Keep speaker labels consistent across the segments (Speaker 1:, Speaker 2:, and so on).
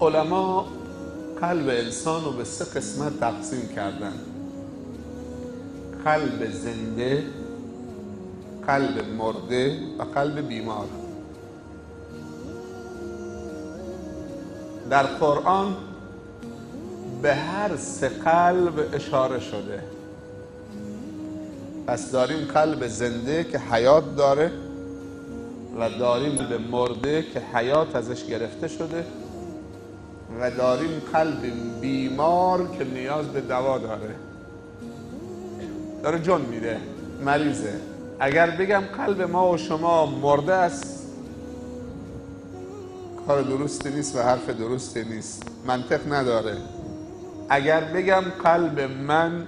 Speaker 1: علما قلب انسان رو به 3 قسمت تقسیم کردن: قلب زنده، قلب مرده و قلب بیمار. در قرآن به هر 3 قلب اشاره شده. پس داریم قلب زنده که حیات داره و داریم قلب مرده که حیات ازش گرفته شده و داریم قلب بیمار که نیاز به دوا داره جون میده، مریضه. اگر بگم قلب ما و شما مرده است، کار درستی نیست و حرف درستی نیست، منطق نداره. اگر بگم قلب من،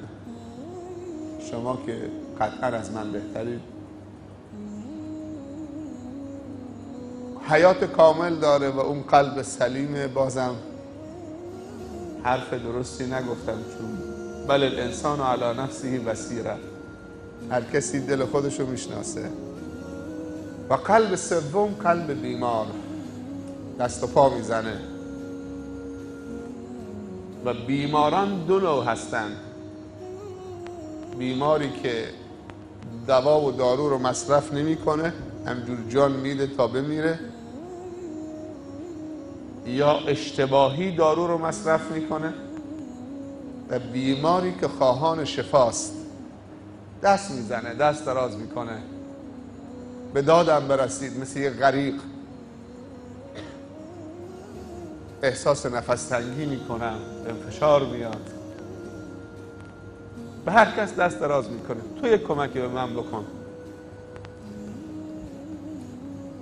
Speaker 1: شما که قطعا از من بهترین، حیات کامل داره و اون قلب سلیمه، بازم حرف درستی نگفتم، چون بل الانسان علی نفسه بصیره، هر کسی دل خودشو میشناسه. و قلب سوم قلب بیمار، دست و پا میزنه. و بیماران 2 نوع هستن: بیماری که دوا و دارو رو مصرف نمیکنه، همجور جان میده تا بمیره، یا اشتباهی دارو رو مصرف میکنه. و بیماری که خواهان شفاست، دست میزنه، دست دراز میکنه، به دادم برسید، مثل یه غریق احساس نفس تنگی میکنم، انفشار میاد، به هر کس دست دراز میکنه، تو یک کمکی به من بکن.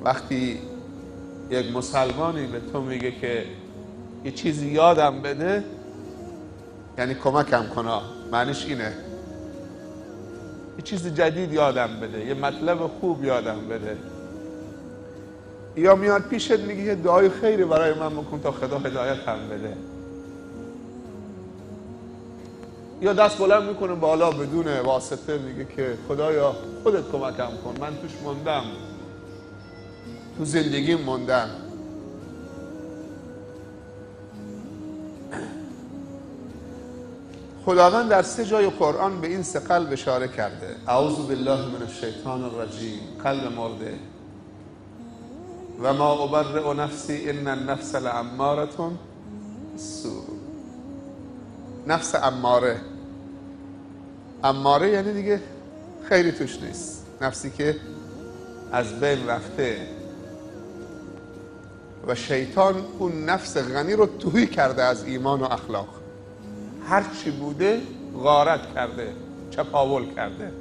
Speaker 1: وقتی یک مسلمانی به تو میگه که یه چیزی یادم بده، یعنی کمکم کنه، معنیش اینه یه چیز جدید یادم بده، یه مطلب خوب یادم بده. یا میاد پیشت میگه یه دعای خیری برای من بکن تا خدا هدایت هم بده. یا دست بلند میکنه بالا بدون واسطه، میگه که خدایا خودت کمکم کن، من توش موندم، تو زندگیم موندم. خداوند در 3 جای قرآن به این 3 قلب اشاره کرده. اعوذ بالله من الشیطان الرجیم، قلب مرده. و ما ابرئ نفسی ان النفس لاماره بالسوء. نفس اماره یعنی دیگه خیری توش نیست، نفسی که از بین رفته. و شیطان اون نفس غنی رو تهی کرده از ایمان و اخلاق، هر چی بوده غارت کرده، چپاول کرده،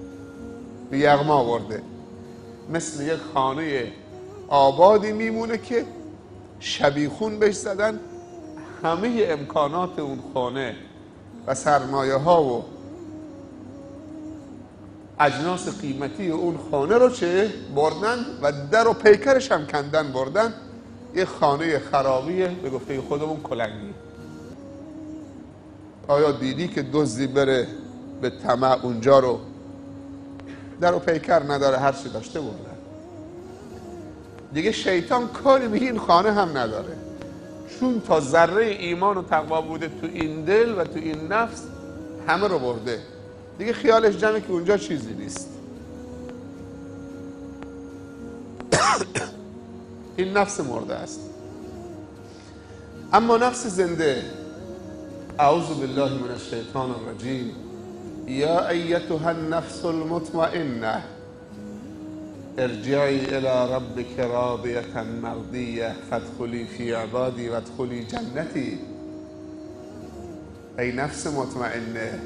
Speaker 1: به یغما آورده. مثل یک خانه آبادی میمونه که شبیخون بهش زدن، همه امکانات اون خانه و سرمایه ها و اجناس قیمتی اون خانه رو چه بردن و در و پیکرش هم کندن بردن. یه خانه خرابیه، به گفته خودمون کلنگی. آیا دیدی که دزدی بره به طمع اونجا رو در و پیکر نداره، هر چی داشته بردن دیگه. شیطان کاری به این خانه هم نداره، چون تا ذره ایمان و تقوا بوده تو این دل و تو این نفس، همه رو برده دیگه. خیالش جمعه که اونجا چیزی نیست. این نفس مرده است. اما نفس زنده، اعوذ بالله من الشیطان الرجیم، یا ایتها النفس المطمئنه ارجعی الی ربک راضیة مرضیة فادخلی فی عبادی وادخلی جنتی. ای نفس مطمئنه،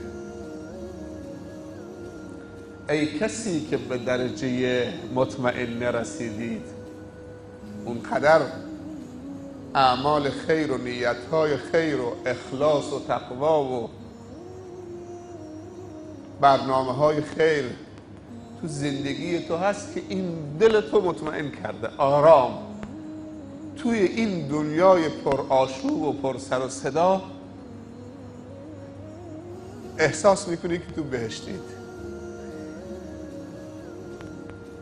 Speaker 1: ای کسی که به درجه مطمئنه رسیدید، اونقدر اعمال خیر و نیتهای خیر و اخلاص و تقوا و برنامه های خیر تو زندگی تو هست که این دل تو مطمئن کرده، آرام توی این دنیای پر آشوب و پر سر و صدا احساس میکنی که تو بهشتید.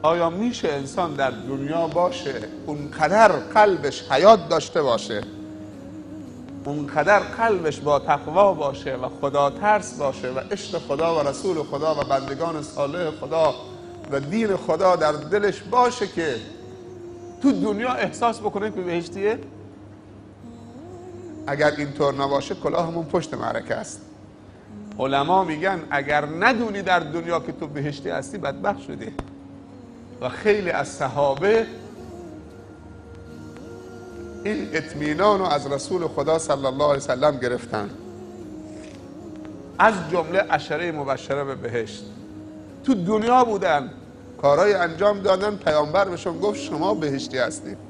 Speaker 1: آیا میشه انسان در دنیا باشه اونقدر قلبش حیات داشته باشه اونقدر قلبش با تقوا باشه و خدا ترس باشه و عشق خدا و رسول خدا و بندگان صالح خدا و دین خدا در دلش باشه که تو دنیا احساس بکنه که بهشتیه. اگر اینطور نباشه کلاهمون پشت معرکه است. علما میگن اگر ندونی در دنیا که تو بهشتی هستی بدبخت شدی. و خیلی از صحابه این اطمینان رو از رسول خدا صلی الله علیه وسلم گرفتن، از جمله عشره مبشره به بهشت. تو دنیا بودن، کارهای انجام دادن، پیامبر بهشون گفت شما بهشتی هستید.